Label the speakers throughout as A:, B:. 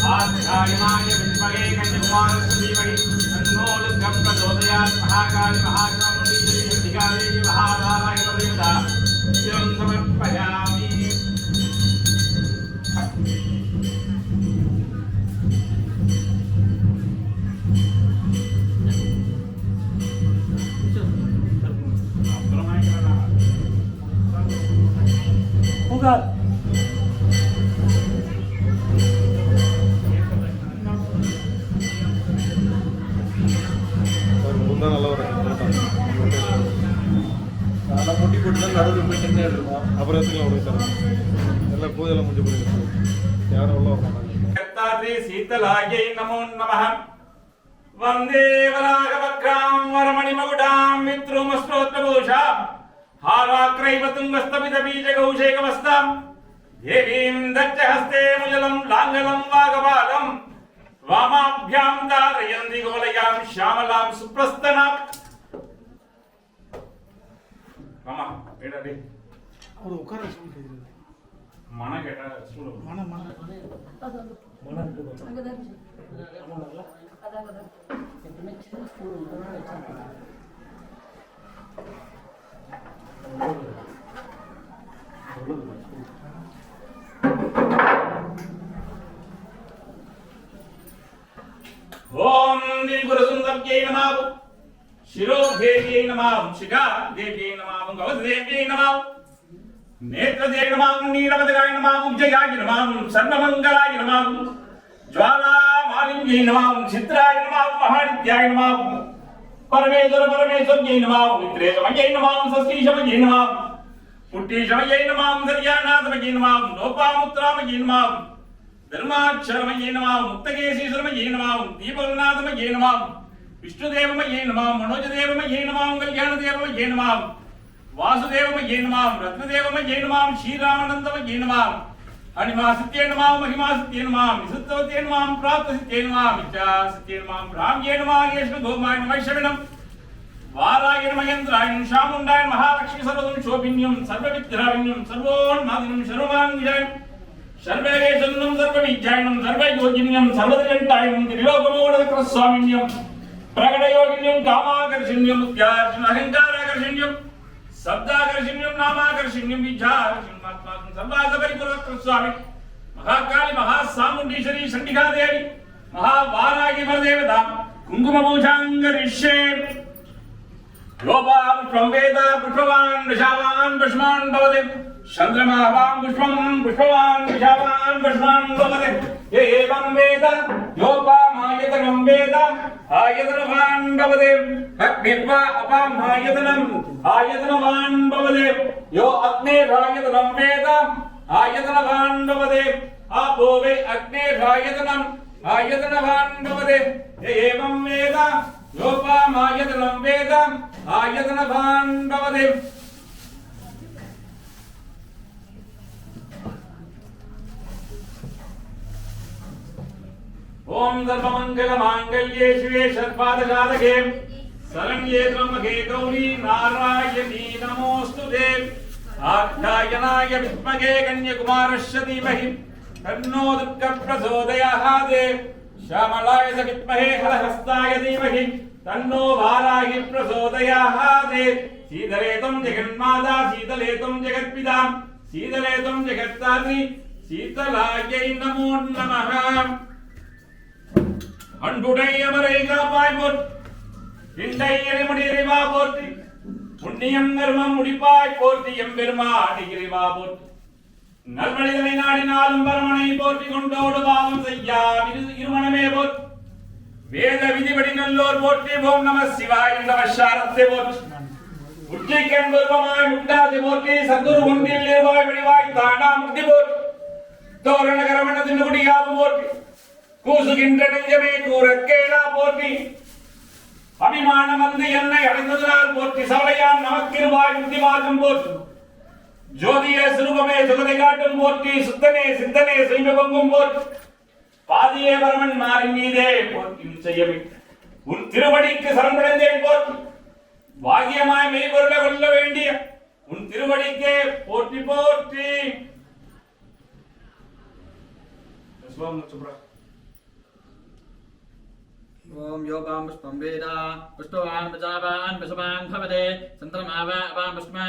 A: आध्यायनाय विद्महे कन्याकुमारस्य धीमहि तन्नो दुर्गः प्रचोदयात् महाकाली महाचामुण्डी अधिकारी महाभागाय प्रदेवता इदं समर्पयामि होगा शीतलायै नमो नमः वंदे वराहवक्रां वरमणिमकुटां विद्रुमस्तोत्रभूषां हाराक्रैव तुङ्गस्तपितबीजगौशेकवस्तां देवीं दच्चहस्ते मुजलं लाङ्गलं वागपालं वामाभ्यां धारयन्ति गोलयां श्यामलां सुप्रस्तनां मामा बेटा दे
B: और उकार सुन
A: माना केटा सुनो
B: माना माना माना
A: ओम गुरुसुंदर्यै नमः शिरोभेर्यै नमः शिखा देव्यै नमः गवदेव्यै नमः नेत्रदेव्यै नमः नीलवदगाय नमः उज्जयाय नमः सर्वमंगलाय नमः ज्वालामालिन्यै नमः चित्राय नमः महानित्याय नमः परमेश्वर्यै नमः मित्रेशमयै नमः षष्ठीशमयै नमः पुट्टीशमयै नमः दर्यानाथमयै नमः लोपामुत्रामयै नमः धर्माक्षरमयै नमः मुक्तकेशीश्वरमयै नमः दीपगनाथमयै नमः विष्णुदेवमयै नमः मनोजदेवमयै नमः कल्याणदेवमयै नमः वासुदेवमयै नमः रत्नदेवमयै नमः श्रीरामानन्दमयै नमः हरिमासित्यै नमः महिमासित्यै नमः विसुद्धवत्यै नमः प्राप्तसित्यै नमः विद्यासित्यै नमः ब्राह्म्यै नमः येष्णगोमाय नमः शरणं वाराय नमः यन्त्राय शामुण्डाय महालक्ष्मी सर्वदं शोभिन्यं सर्वविद्याविन्यं सर्वोन्मादिनं सर्वमाङ्गल्यं सर्वैश्वर्यं सर्वविद्यायनं सर्वयोगिन्यं सर्वदयन्तायनं त्रिलोकमोदकस्वामिन्यं प्रकटयोगिन्यं कामाकर्षण्यं मुक्त्यार्जुन अहङ्काराकर्षण्यं शब्दाकर्षण्यं नामाकर्षण्यं विद्याकर्षण्यं आत्माकं सर्वासपरिपूर्णस्वामि महाकाली महासामुण्डीश्वरी चण्डिकादेवी महावाराही परदेवता कुङ्कुमपूजाङ्गरिष्ये योपा पुष्पं वेद पुष्पवान् वृषावान् पुष्पान् भवति चन्द्रमा वां पुष्पं पुष्पवान् वृषावान् पुष्पान् भवति ये एवं वेद योपामायतनं वेद आयतनवान् भवति अग्निर्वा अपामायतनम् आयतनवान् भवति यो अग्निरायतनं वेद आयतनवान् भवति आपो वे अग्निरायतनम् आयतनवान् भवति ये एवं वेद योपामायतनं वेद आयतनवान् भवति ओम सर्वमंगलमांगल्ये शिवे सर्वार्थसाधके शरण्ये त्र्यंबके गौरी नारायणी नमोस्तुते आख्यायनाय विद्महे कन्याकुमारस्य धीमहि तन्नो दुर्गः प्रचोदयात् श्यामलाय विद्महे हलहस्ताय धीमहि तन्नो वाराही प्रचोदयात् शीतले त्वं जगन्माता शीतले त्वं जगत्पिता शीतले त्वं जगत्तात्री शीतलायै नमो नमः அன்புடை அமரை காப்பாய் போற்றி இண்டை எரிமுடி இறைவா போற்றி புண்ணியம் கர்மம் முடிப்பாய் போற்றி எம்பெருமாடி இறைவா போற்றி நல்வழிகளை நாடினாலும் பரமனை போற்றி கொண்டோடு பாவம் செய்யா இருமணமே போற்றி வேத விதிபடி நல்லோர் போற்றி ஓம் நம சிவாய நமஸ்காரத்தை போற்றி உச்சிக்கண் பருவமாய் முண்டாதி போற்றி சத்துரு ஒன்றில் நிர்வாய் வழிவாய் தானா முக்தி போற்றி தோரண கரமண தின்னுகுடியாவும் போற்றி கூசுகின்ற நெஞ்சமே கூறக்கேடா போற்றி அபிமானம் வந்து என்னை அடைந்ததனால் போற்றி சவளையான் நமக்கிருவாய் முக்தி மார்க்கம் போற்றி ஜோதிய சுரூபமே சுகதை காட்டும் போற்றி சுத்தனே சித்தனே செய்வ பொங்கும் போற்றி பாதியே பரமன் மாறின் மீதே போற்றி செய்யவிட்டு உன் திருவடிக்கு சரணடைந்தேன் போற்றி பாகியமாய் மெய்பொருளை கொள்ள வேண்டிய உன் திருவடிக்கே போற்றி போற்றி
C: ओम योगां पुष्पं वेद पुष्पवान् प्रजावान् पशुवान् भवते चन्द्रमावान् पुष्पा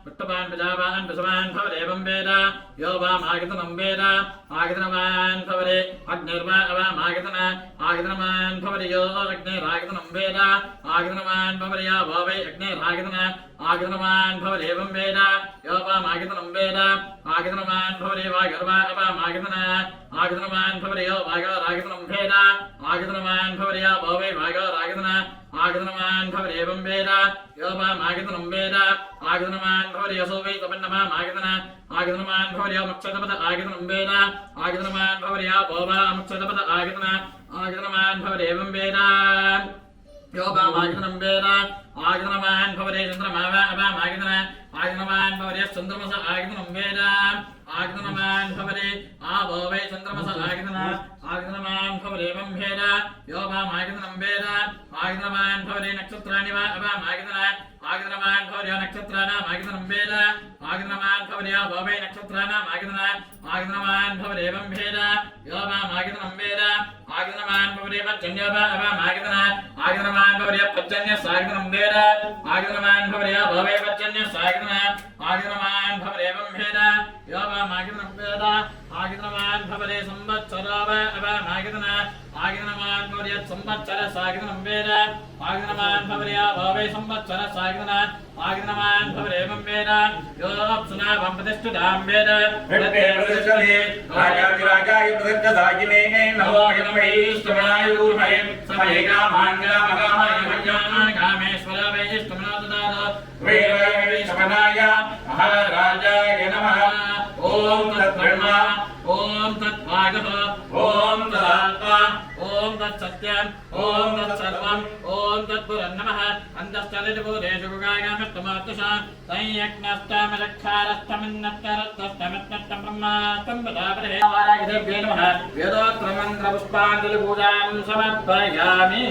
C: पुष्पवान् प्रजावान् पशुवान् भवते एवं वेद यो वामागतनं वेद आगतनवान् भवते अग्निर्वा अवामागतन आगतनवान् भवते यो अग्निरागतनं वेद आगतनवान् भवते यो वै अग्निरागतन आगतनवान् भवते एवं वेद यो वामागतनं वेद आगतनवान् भवते वागर्वा अवामागतन आगतनवान् भवते यो वागरागतनं वेद आगतनवान् भवते या भवे वागरागतन आगतनवान् भवते एवं वेद यो वामागतनं वेद आगतनवान् भवते यसो वै तपन्नमा आगतन आगतनवान् भवते यो मक्षतपद आगतनं वेद आगतनवान् भवते या भवा मक्षतपद आगतन आगतनवान् भवते एवं वेद यो वामागतनं वेद आगतनवान् भवते चन्द्रमावा अवामागतन आगतनवान् भवते चन्द्रमस आगतनं वेद आगतनवान् भवते आवै चन्द्रमस आगतन आगतनवान् भवते एवं वेद यो वामागतनं वेद आगतनवान् भवते नक्षत्राणि वा अवामागतन आगतनवान् भवते नक्षत्राणाम् आगतनं वेद आगतनवान् भवते आवै नक्षत्राणाम् आगतन आगतनवान् भवते एवं वेद यो वामागतनं वेद आगतनवान् भवते पर्जन्यो वा अवामागतन आगतनवान् भवते पर्जन्यस्सागतनं वेद आगतनवान् भवते आवै पर्जन्यस्सागतन आगतनवान् भवते एवं वेद यो वामागतनं वेद आगतनवान् भवते संवत्सरो वा अवामागतन आगतनवान् भवते संवत्सरस्सागतनं वेद आगतनवान् भवते आवै संवत्सरस्सागतन आगतनवान् भवते एवं वेद यो अप्सुना प्रतिष्ठितां वेद
A: राजाय प्रतिष्ठिताय नमो वैष्णवाय गुरुमहे समये कामाङ्गलामगामाय मज्ञानान् कामेश्वर वैष्णवनाथ वैष्णवनाय महाराजाय नमः ओम तत्ब्रह्मा ओम तत्वागः ओम तदात्मा ओम तत्सत्यम् ओम तत्सर्वम् ओम तत्पुरन्नमः अन्तश्चलितभूतेषु गुगायामस्तमात्तशा संयज्ञस्तमलक्षारस्तमिन्नत्तरस्तमिन्नत्तं ब्रह्मास्तं पदापरे वारागिदेव्ये नमः वेदोत्तरमन्त्रपुष्पाञ्जलिपूजां समर्पयामि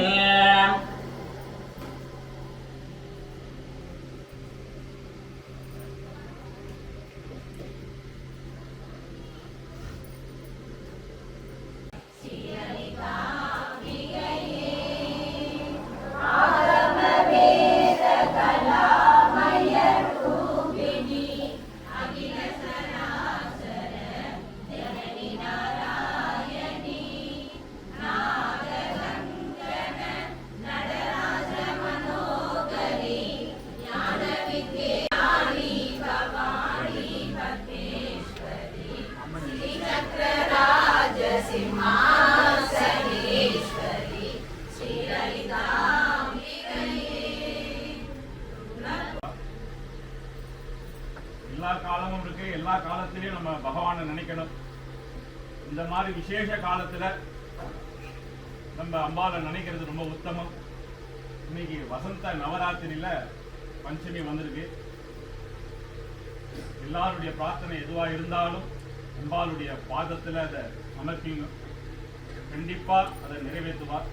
A: எல்லா காலமும் இருக்கு. எல்லா காலத்திலயும் நம்ம பகவானை நினைக்கணும். இந்த மாதிரி விசேஷ காலத்துல நம்ம அம்பாவை நினைக்கிறது ரொம்ப உத்தமம். இன்னைக்கு வசந்த நவராத்திரியில பஞ்சமி வந்திருக்கு. எல்லாருடைய பிரார்த்தனை எதுவா இருந்தாலும் அம்பாளுடைய பாதத்துல அதை அமர்த்திங்க. கண்டிப்பா அதை நிறைவேற்றுவார்.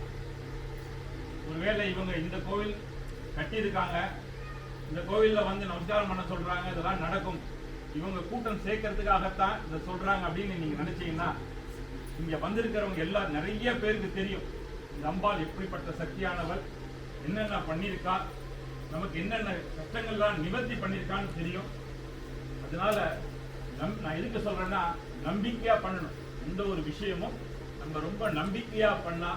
A: ஒருவேளை இவங்க இந்த கோவில் கட்டியிருக்காங்க, இந்த கோவில்ல வந்து நமஸ்காரம் பண்ண சொல்றாங்க, இதெல்லாம் நடக்கும், இவங்க கூட்டம் சேர்க்கறதுக்காகத்தான் இதை சொல்றாங்க அப்படின்னு நீங்க நினைச்சீங்கன்னா, இங்க வந்திருக்கிறவங்க எல்லாம் நிறைய பேருக்கு தெரியும் இந்த அம்பாள் எப்படிப்பட்ட சக்தியானவள், என்னென்ன பண்ணியிருக்கா, நமக்கு என்னென்ன கஷ்டங்கள்லாம் நிவர்த்தி பண்ணியிருக்கான்னு தெரியும். அதனால நான் எதுக்கு சொல்றேன்னா, நம்பிக்கையா பண்ணணும். எந்த ஒரு விஷயமும் நம்ம ரொம்ப நம்பிக்கையா பண்ணா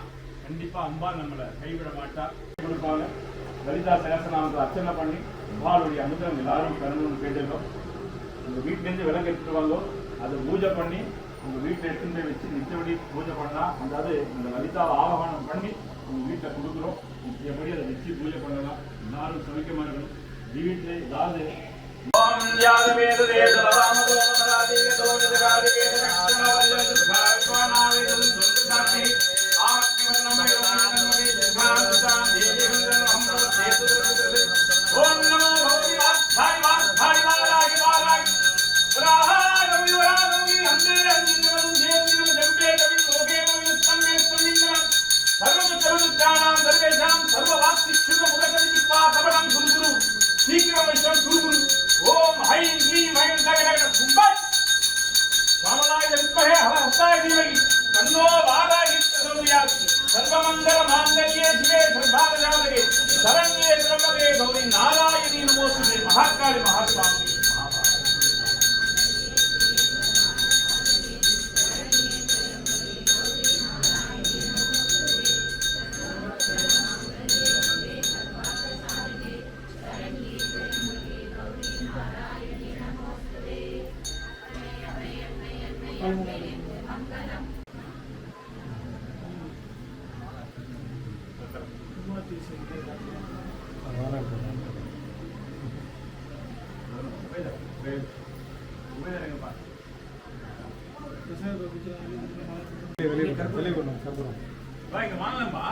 A: கண்டிப்பா அம்பாள் நம்மளை கைவிட மாட்டா, கொடுப்பாங்க. லலிதா சகஸ்ரநாமத்தை அர்ச்சனை பண்ணி அம்பாளுடைய அனுகிரகம் எல்லாரும் பெறணும்னு கேட்டுருக்கோம். உங்க வீட்டிலேருந்து விலங்கு எடுத்துட்டு வாங்க, அதை பூஜை பண்ணி உங்க வீட்டில் எடுத்துட்டு போய் வச்சு நிச்சயப்படி பூஜை பண்ணா, அதாவது இந்த லலிதாவை ஆவாகனம் பண்ணி உங்க வீட்டில் கொடுக்குறோம். எப்படி அதை வச்சு பூஜை பண்ணலாம், எல்லாரும் சமைக்கமா இருக்கணும். வீட்டில் ஏதாவது ஓம் யாதவேத தேவராமதோ மராதேதோ ஜகாதேத நக்ஷணவல்லது பாஸ்வானாவேதம் சுந்தராதி ஆத்மனமய நமமே ஜகாதா தேவந்தம் அம்ரதேது. ஓம் நமோ பகவதி வாத்சாய் வாராகி ராகவி அந்தே அந்தினம் தேவதினம் ஜம்பே கவி லோகே மயுஸ்தமே ஸ்தமினம் சர்வமுச்சரமுச்சானாம் சர்வேஷாம் சர்வவாக்திச்சுக முககதிப்பா கபடம் குரு சீக்கிரமேஸ்வரன் குரு. ஓம் ஐம் க்ரீம் ஐம் ககனக கும்பத் ராமலாய வித்மஹே ஹஸ்தாய தீமஹி தன்னோ வாராஹி பிரசோதயாத். சர்வமங்கல மாங்கல்யே சரண்யே திரம்பகே கௌரி நாராயணி நமோஸ்துதே மகாகாளி மகாஸ்வாமி மகாபாரதி.
B: வெளியே கொண்டு
A: வாங்க வாங்கலாம்பா.